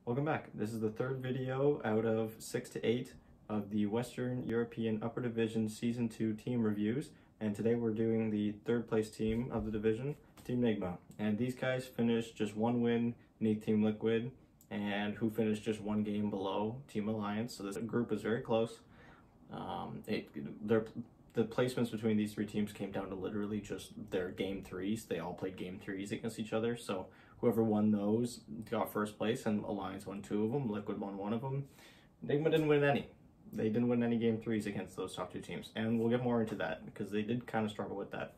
Welcome back. This is the third video out of 6 to 8 of the Western European Upper Division Season 2 team reviews. And today we're doing the third place team of the division, Team Nigma. And these guys finished just one win beneath Team Liquid, and who finished just one game below Team Alliance. So this group is very close. The placements between these three teams came down to literally just their game threes. They all played game threes against each other. So whoever won those got first place, and Alliance won 2 of them, Liquid won 1 of them. Nigma didn't win any. They didn't win any game threes against those top 2 teams. And we'll get more into that because they did kind of struggle with that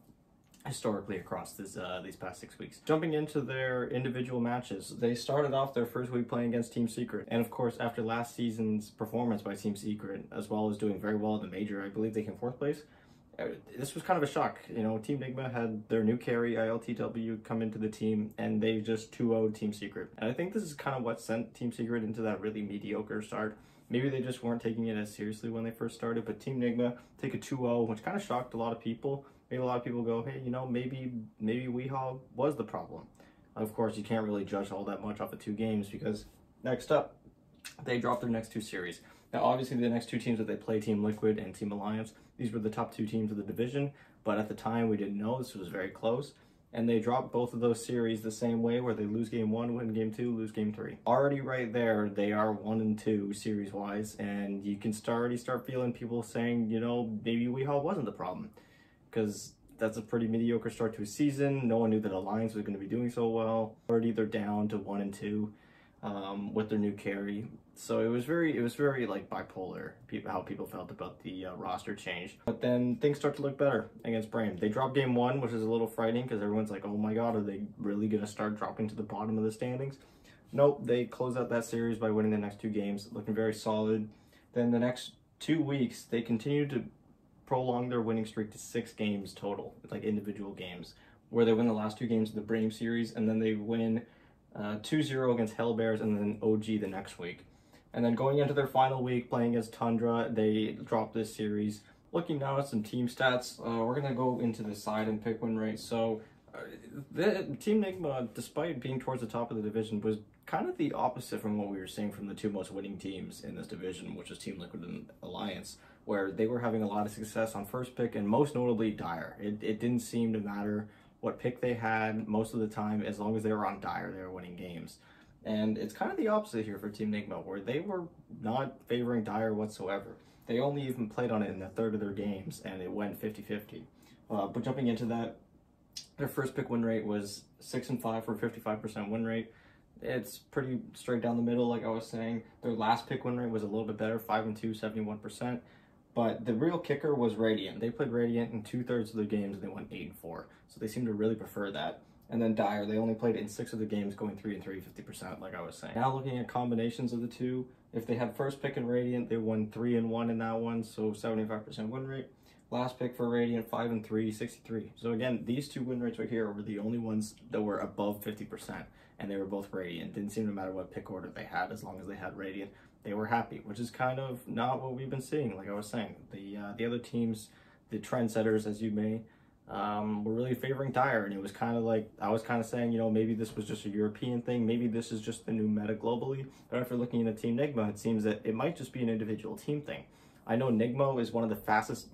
historically across these past 6 weeks. Jumping into their individual matches, they started off their first week playing against Team Secret. And of course, after last season's performance by Team Secret, as well as doing very well in the major, I believe they came 4th place. This was kind of a shock. You know, Team Nigma had their new carry, ILTW, come into the team, and they just 2-0'd Team Secret. And I think this is kind of what sent Team Secret into that really mediocre start. Maybe they just weren't taking it as seriously when they first started, but Team Nigma take a 2-0, which kind of shocked a lot of people. Made a lot of people go, hey, you know, maybe Weehaw was the problem. Of course, you can't really judge all that much off of 2 games because next up, they dropped their next 2 series. Now, obviously, the next 2 teams that they play, Team Liquid and Team Alliance, these were the top 2 teams of the division, but at the time, we didn't know. This was very close, and they dropped both of those series the same way, where they lose game 1, win game 2, lose game 3. Already right there, they are 1-2 series-wise, and you can already start feeling people saying, you know, maybe Weehaw wasn't the problem, because that's a pretty mediocre start to a season. No one knew that Alliance was going to be doing so well. Already they're down to 1-2 with their new carry. So it was very like bipolar, how people felt about the roster change. But then things start to look better against Brain. They dropped game 1, which is a little frightening because everyone's like, oh my god, are they really going to start dropping to the bottom of the standings? Nope, they close out that series by winning the next 2 games, looking very solid. Then the next 2 weeks, they continued to prolong their winning streak to 6 games total, like individual games, where they win the last 2 games of the Brave series, and then they win 2-0 against Hell Bears, and then OG the next week. And then going into their final week, playing against Tundra, they dropped this series. Looking now at some team stats, we're going to go into the side and pick win rate. So Team Nigma, despite being towards the top of the division, was kind of the opposite from what we were seeing from the 2 most winning teams in this division, which was Team Liquid and Alliance, where they were having a lot of success on first pick, and most notably Dire. It didn't seem to matter what pick they had most of the time. As long as they were on Dire, they were winning games. And it's kind of the opposite here for Team Nigma, where they were not favoring Dire whatsoever. They only even played on it in a third of their games, and it went 50-50. But jumping into that, their first pick win rate was 6-5 for a 55% win rate. It's pretty straight down the middle, like I was saying. Their last pick win rate was a little bit better, 5-2, 71%. But the real kicker was Radiant. They played Radiant in 2/3 of their games, and they went 8-4. So they seem to really prefer that. And then Dire, they only played it in 6 of the games, going 3-3, 50%, like I was saying. Now looking at combinations of the 2, if they had first pick in Radiant, they won 3-1 in that one, so 75% win rate. Last pick for Radiant, 5-3, 63. So again, these 2 win rates right here were the only ones that were above 50%, and they were both Radiant. Didn't seem to matter what pick order they had, as long as they had Radiant, they were happy, which is kind of not what we've been seeing, like I was saying. The other teams, the trendsetters, as you may, were really favoring Dire, and it was kind of like, I was kind of saying, you know, maybe this was just a European thing, maybe this is just the new meta globally. But after looking at Team Nigma, it seems that it might just be an individual team thing. I know Nigma is one of the fastest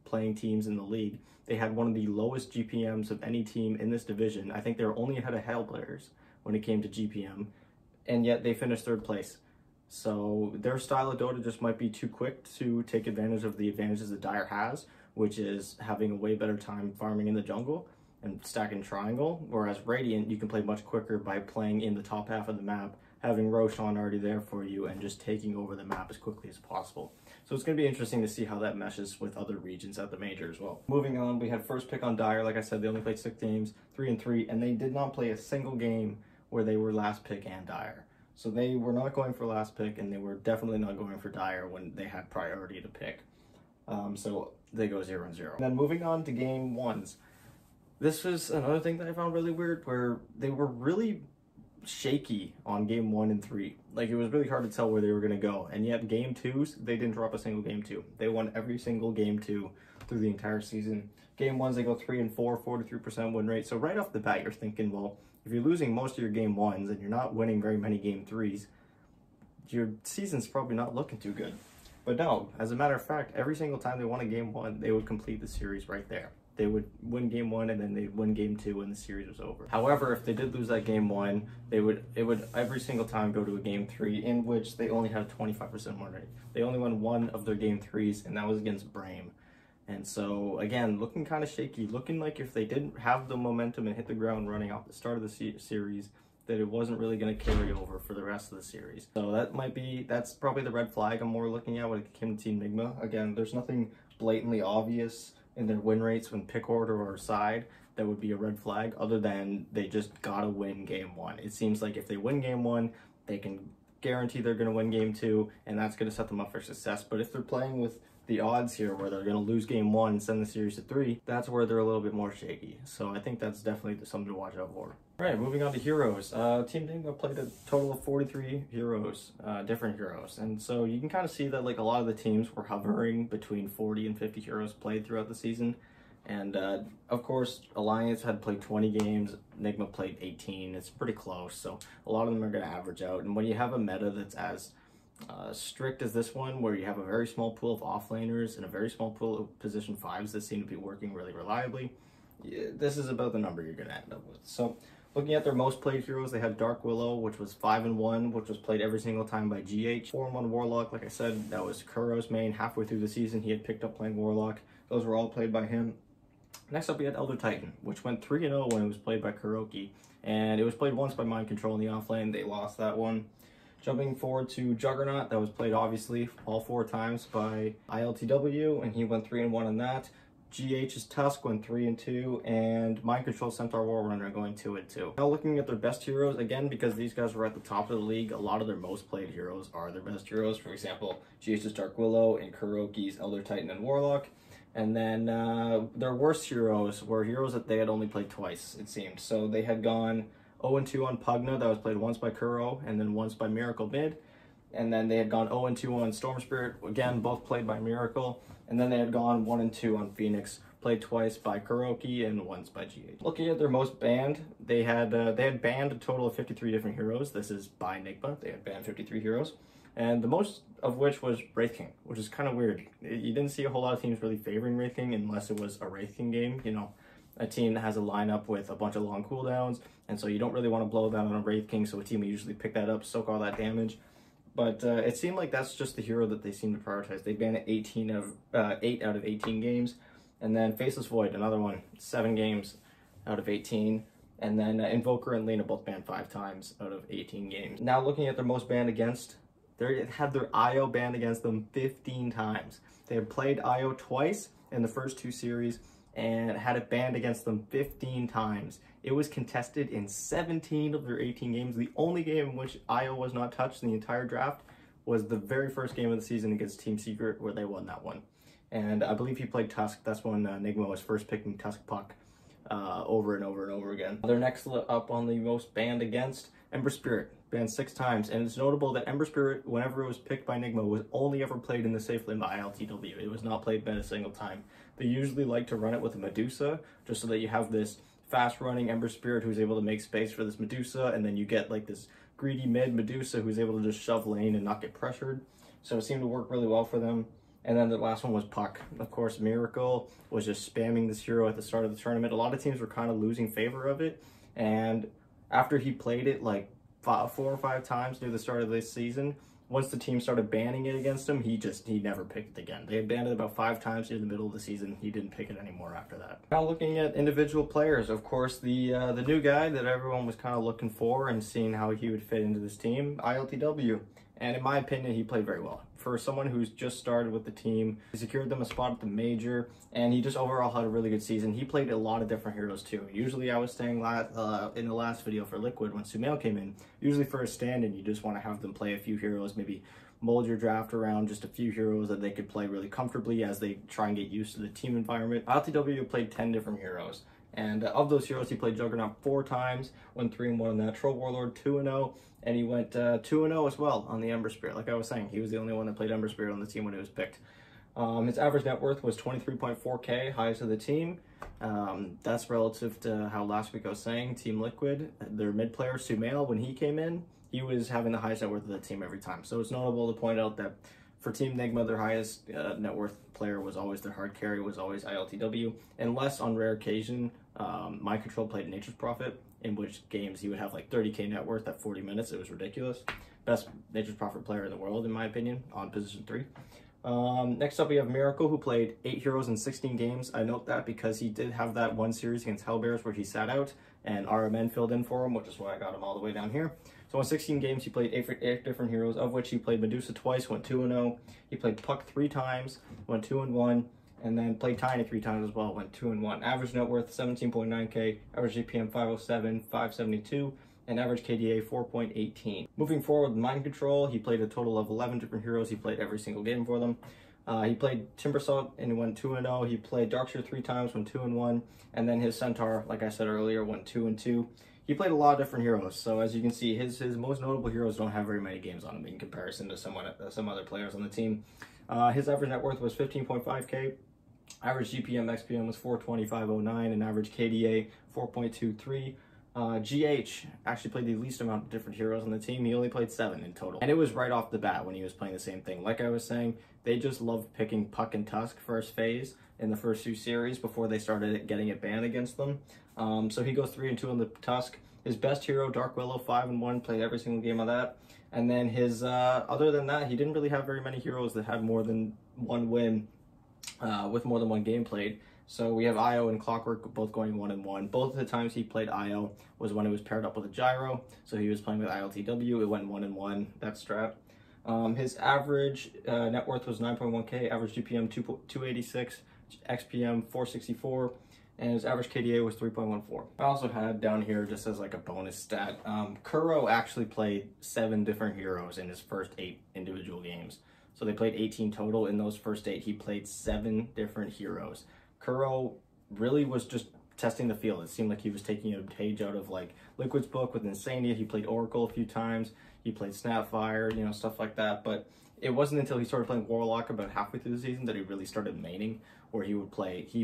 playing teams in the league. They had one of the lowest GPMs of any team in this division. I think they were only ahead of Hell Bears when it came to GPM, and yet they finished 3rd place. So their style of Dota just might be too quick to take advantage of the advantages that Dire has, which is having a way better time farming in the jungle and stacking triangle, whereas Radiant, you can play much quicker by playing in the top half of the map, having Roshan already there for you, and just taking over the map as quickly as possible. So it's going to be interesting to see how that meshes with other regions at the major as well. Moving on, we had first pick on Dire. Like I said, they only played 6 games, 3-3, and they did not play a single game where they were last pick and Dire. So they were not going for last pick, and they were definitely not going for Dire when they had priority to pick. So they go 0-0. And then moving on to game 1s. This was another thing that I found really weird, where they were really shaky on game 1 and 3. Like, it was really hard to tell where they were going to go. And yet game 2s, they didn't drop a single game 2. They won every single game 2 through the entire season. Game 1s, they go 3-4, 43% win rate. So right off the bat, you're thinking, well, if you're losing most of your game 1s and you're not winning very many game 3s, your season's probably not looking too good. But no, as a matter of fact, every single time they won a game 1, they would complete the series right there. They would win game 1 and then they'd win game 2 when the series was over. However, if they did lose that game 1, it would every single time go to a game 3 in which they only had a 25% win rate. They only won 1 of their game 3s, and that was against Brame. And so again, looking kind of shaky, looking like if they didn't have the momentum and hit the ground running off the start of the series, that it wasn't really going to carry over for the rest of the series. So that's probably the red flag I'm more looking at when it came to Team Nigma. Again, there's nothing blatantly obvious in their win rates when pick order or side that would be a red flag, other than they just gotta win game 1. It seems like if they win game 1, they can guarantee they're gonna win game 2, and that's gonna set them up for success. But if they're playing with the odds here where they're gonna lose game 1 and send the series to 3, that's where they're a little bit more shaky. So I think that's definitely something to watch out for. All right, moving on to heroes. Team Nigma played a total of 43 heroes, different heroes. And so you can kind of see that like a lot of the teams were hovering between 40 and 50 heroes played throughout the season. And of course, Alliance had played 20 games, Nigma played 18. It's pretty close, so a lot of them are going to average out. And when you have a meta that's as strict as this one, where you have a very small pool of offlaners and a very small pool of position 5s that seem to be working really reliably, this is about the number you're going to end up with. So looking at their most played heroes, they had Dark Willow, which was 5-1, which was played every single time by GH. 4-1 Warlock, like I said, that was Kuro's main. Halfway through the season, he had picked up playing Warlock. Those were all played by him. Next up, we had Elder Titan, which went 3-0 when it was played by Kuroki. And it was played once by Mind Control in the offlane. They lost that one. Jumping forward to Juggernaut, that was played obviously all 4 times by ILTW, and he went 3-1 on that. GH's Tusk went 3-2, and Mind Control Centaur Warrunner going 2-2. Now looking at their best heroes, again, because these guys were at the top of the league, a lot of their most played heroes are their best heroes. For example, GH's Dark Willow and Kuroki's Elder Titan and Warlock. And then their worst heroes were heroes that they had only played twice, it seemed. So they had gone 0-2 on Pugna, that was played once by Kuro, and then once by Miracle Mid. And then they had gone 0-2 on Storm Spirit, again, both played by Miracle. And then they had gone 1-2 on Phoenix, played twice by Kuroki and once by GH. Looking at their most banned, they had banned a total of 53 different heroes. This is by Nigma. They had banned 53 heroes. And the most of which was Wraith King, which is kind of weird. You didn't see a whole lot of teams really favoring Wraith King unless it was a Wraith King game. You know, a team that has a lineup with a bunch of long cooldowns, and so you don't really want to blow down on a Wraith King, so a team will usually pick that up, soak all that damage. But it seemed like that's just the hero that they seem to prioritize. They banned it 8 out of 18 games. And then Faceless Void, another one, 7 games out of 18. And then Invoker and Lena both banned 5 times out of 18 games. Now looking at their most banned against, they had their IO banned against them 15 times. They had played IO twice in the first 2 series and had it banned against them 15 times. It was contested in 17 of their 18 games. The only game in which IO was not touched in the entire draft was the very first game of the season against Team Secret, where they won that one. And I believe he played Tusk. That's when Nigma was first picking Tusk Puck over and over and over again. Their next up on the most banned against, Ember Spirit, banned 6 times. And it's notable that Ember Spirit, whenever it was picked by Nigma, was only ever played in the safe lane by ILTW. It was not played by a single time. They usually like to run it with a Medusa, just so that you have this fast-running Ember Spirit who's able to make space for this Medusa, and then you get like this greedy mid Medusa who's able to just shove lane and not get pressured. So it seemed to work really well for them. And then the last one was Puck. Of course, Miracle was just spamming this hero at the start of the tournament. A lot of teams were kind of losing favor of it, and after he played it like 4 or 5 times near the start of this season, once the team started banning it against him, he never picked it again. They had banned it about 5 times near the middle of the season. He didn't pick it anymore after that. Now looking at individual players, of course, the new guy that everyone was kind of looking for and seeing how he would fit into this team, ILTW. And in my opinion, he played very well. For someone who's just started with the team, he secured them a spot at the major, and he just overall had a really good season. He played a lot of different heroes too. Usually I was saying in the last video for Liquid when Sumail came in, usually for a stand-in, you just want to have them play a few heroes, maybe mold your draft around just a few heroes that they could play really comfortably as they try and get used to the team environment. ILTW played 10 different heroes. And of those heroes, he played Juggernaut 4 times, went 3-1 on that. Troll Warlord 2-0, and he went 2-0 as well on the Ember Spirit. Like I was saying, he was the only one that played Ember Spirit on the team when it was picked. His average net worth was 23.4k, highest of the team. That's relative to how last week I was saying, Team Liquid, their mid player, Sumail, when he came in, he was having the highest net worth of the team every time. So it's notable to point out that for Team Nigma, their highest net worth player was always their hard carry, was always ILTW, unless on rare occasion, Mind Control played Nature's Prophet, in which games he would have like 30k net worth at 40 minutes. It was ridiculous. Best Nature's Prophet player in the world, in my opinion, on position 3. Next up, we have Miracle, who played 8 heroes in 16 games. I note that because he did have that one series against Hellbears where he sat out, and RMN filled in for him, which is why I got him all the way down here. So in 16 games, he played 8 different heroes, of which he played Medusa twice, went 2-0. He played Puck 3 times, went 2-1. And then played Tiny 3 times as well, went 2-1. Average net worth 17.9k, average GPM 507, 572, and average KDA 4.18. Moving forward with Mind Control, he played a total of 11 different heroes. He played every single game for them. He played Timbersaw and went 2-0. He played Darkseer 3 times, went 2-1. And then his Centaur, like I said earlier, went 2-2. He played a lot of different heroes. So as you can see, his most notable heroes don't have very many games on him in comparison to some other players on the team. His average net worth was 15.5k. Average GPM, XPM was 425.09, and average KDA 4.23. GH actually played the least amount of different heroes on the team. He only played 7 in total. And it was right off the bat when he was playing the same thing. Like I was saying, they just loved picking Puck and Tusk first phase in the first 2 series before they started getting it banned against them. So he goes 3-2 on the Tusk. His best hero, Dark Willow, 5-1, played every single game of that. And then his, other than that, he didn't really have very many heroes that had more than 1 win with more than 1 game played. So we have Io and Clockwork both going 1-1. Both of the times he played Io was when it was paired up with a gyro. So he was playing with ILTW. It went 1-1, that strat. His average net worth was 9.1k, average GPM 286, XPM 464, and his average KDA was 3.14. I also had down here, just as like a bonus stat, Kuro actually played 7 different heroes in his first 8 individual games. So they played 18 total. In those first 8, he played 7 different heroes. Kuro really was just testing the field. It seemed like he was taking a page out of like Liquid's book with Insania. He played Oracle a few times. He played Snapfire, you know, stuff like that. But it wasn't until he started playing Warlock about halfway through the season that he really started maining, where he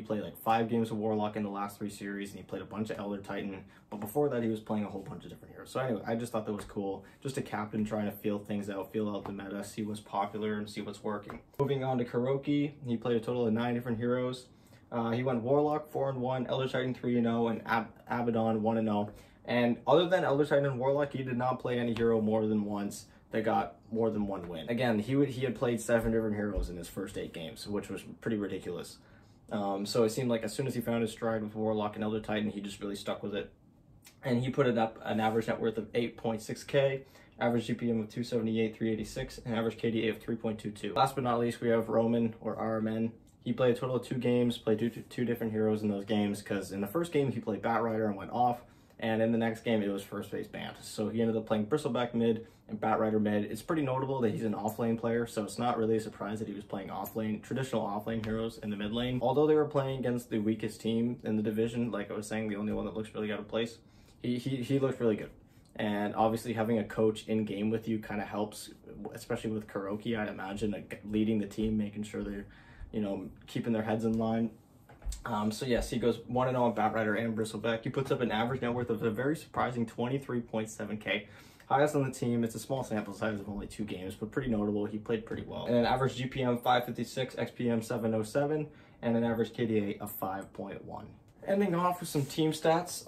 played like 5 games of Warlock in the last 3 series, and he played a bunch of Elder Titan. But before that, he was playing a whole bunch of different heroes. So anyway, I just thought that was cool. Just a captain trying to feel things out, feel out the meta, see what's popular, and see what's working. Moving on to Kuroki, he played a total of 9 different heroes. He went Warlock 4-1, Elder Titan 3-0, and Abaddon 1-0. And other than Elder Titan and Warlock, he did not play any hero more than once that got more than 1 win. Again, he had played 7 different heroes in his first 8 games, which was pretty ridiculous. So it seemed like as soon as he found his stride with Warlock and Elder Titan, he just really stuck with it. And he put it up an average net worth of 8.6k, average GPM of 278, 386, and average KDA of 3.22. Last but not least, we have Roman, or RMN. He played a total of 2 games, played two different heroes in those games, because in the first game he played Batrider and went off, and in the next game it was first phase banned. So he ended up playing Bristleback mid and Batrider mid. It's pretty notable that he's an offlane player, so it's not really a surprise that he was playing traditional offlane heroes in the mid lane. Although they were playing against the weakest team in the division, like I was saying, the only one that looks really out of place, he looked really good. And obviously having a coach in game with you kind of helps, especially with Kuroki, I'd imagine, like leading the team, making sure they're, you know, keeping their heads in line. So yes, he goes 1-0 on Batrider and Bristleback. He puts up an average net worth of a very surprising 23.7k. Highest on the team. It's a small sample size of only 2 games, but pretty notable. He played pretty well. And an average GPM 556, XPM 707, and an average KDA of 5.1. Ending off with some team stats,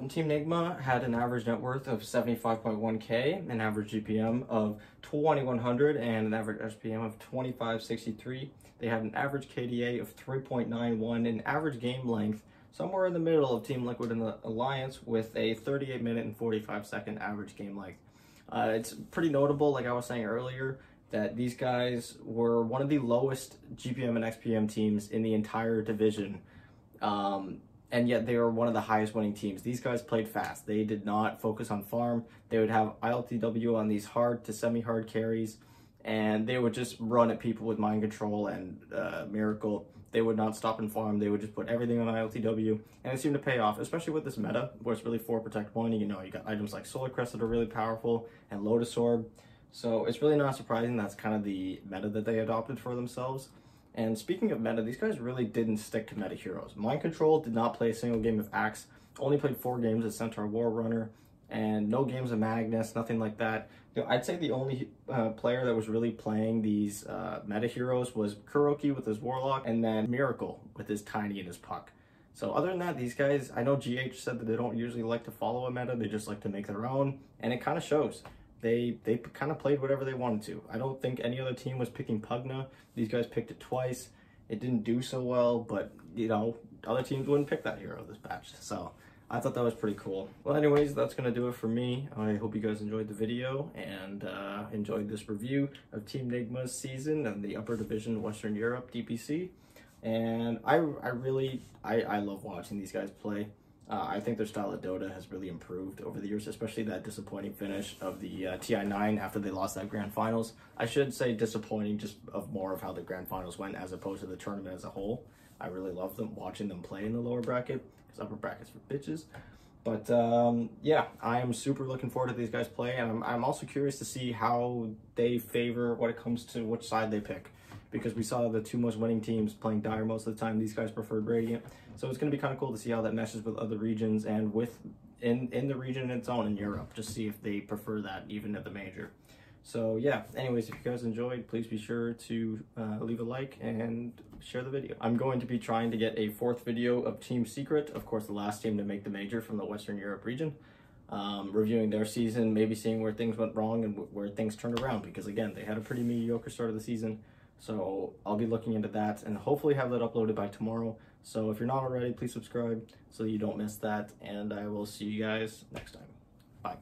Team Nigma had an average net worth of 75.1k, an average GPM of 2100, and an average SPM of 2563. They had an average KDA of 3.91, and average game length somewhere in the middle of Team Liquid and the Alliance, with a 38-minute and 45-second average game length. It's pretty notable, like I was saying earlier, that these guys were one of the lowest GPM and XPM teams in the entire division. And yet they were one of the highest winning teams. These guys played fast. They did not focus on farm. They would have ILTW on these hard to semi-hard carries, and they would just run at people with Mind Control and Miracle. They would not stop and farm. They would just put everything on ILTW, and it seemed to pay off, especially with this meta, where it's really 4 protect 1. You know, you got items like Solar Crest that are really powerful, and Lotus Orb. So it's really not surprising that's kind of the meta that they adopted for themselves. And speaking of meta, these guys really didn't stick to meta heroes. Mind Control did not play a single game of Axe, only played 4 games as Centaur War Runner, and no games of Magnus, nothing like that. You know, I'd say the only player that was really playing these meta heroes was Kuroki with his Warlock, and then Miracle with his Tiny and his Puck. So other than that, these guys, I know GH said that they don't usually like to follow a meta, they just like to make their own, and it kind of shows. They kind of played whatever they wanted to. I don't think any other team was picking Pugna. These guys picked it twice. It didn't do so well, but, you know, other teams wouldn't pick that hero this patch. So I thought that was pretty cool. Well, anyways, that's going to do it for me. I hope you guys enjoyed the video and enjoyed this review of Team Nigma's season and the Upper Division Western Europe DPC. And I love watching these guys play. I think their style of Dota has really improved over the years, especially that disappointing finish of the TI9 after they lost that grand finals. I should say disappointing just of more of how the grand finals went as opposed to the tournament as a whole. I really love them watching them play in the lower bracket because upper bracket's for bitches. But yeah, I am super looking forward to these guys play, and I'm also curious to see how they favor when it comes to which side they pick. Because we saw the two most winning teams playing Dire most of the time. These guys preferred Radiant. So it's going to be kind of cool to see how that meshes with other regions and in the region its own in Europe. Just see if they prefer that even at the major. So yeah, anyways, if you guys enjoyed, please be sure to leave a like and share the video. I'm going to be trying to get a 4th video of Team Secret, of course the last team to make the major from the Western Europe region. Reviewing their season, maybe seeing where things went wrong and where things turned around. Because again, they had a pretty mediocre start of the season. So I'll be looking into that and hopefully have that uploaded by tomorrow. So if you're not already, please subscribe so you don't miss that. And I will see you guys next time. Bye.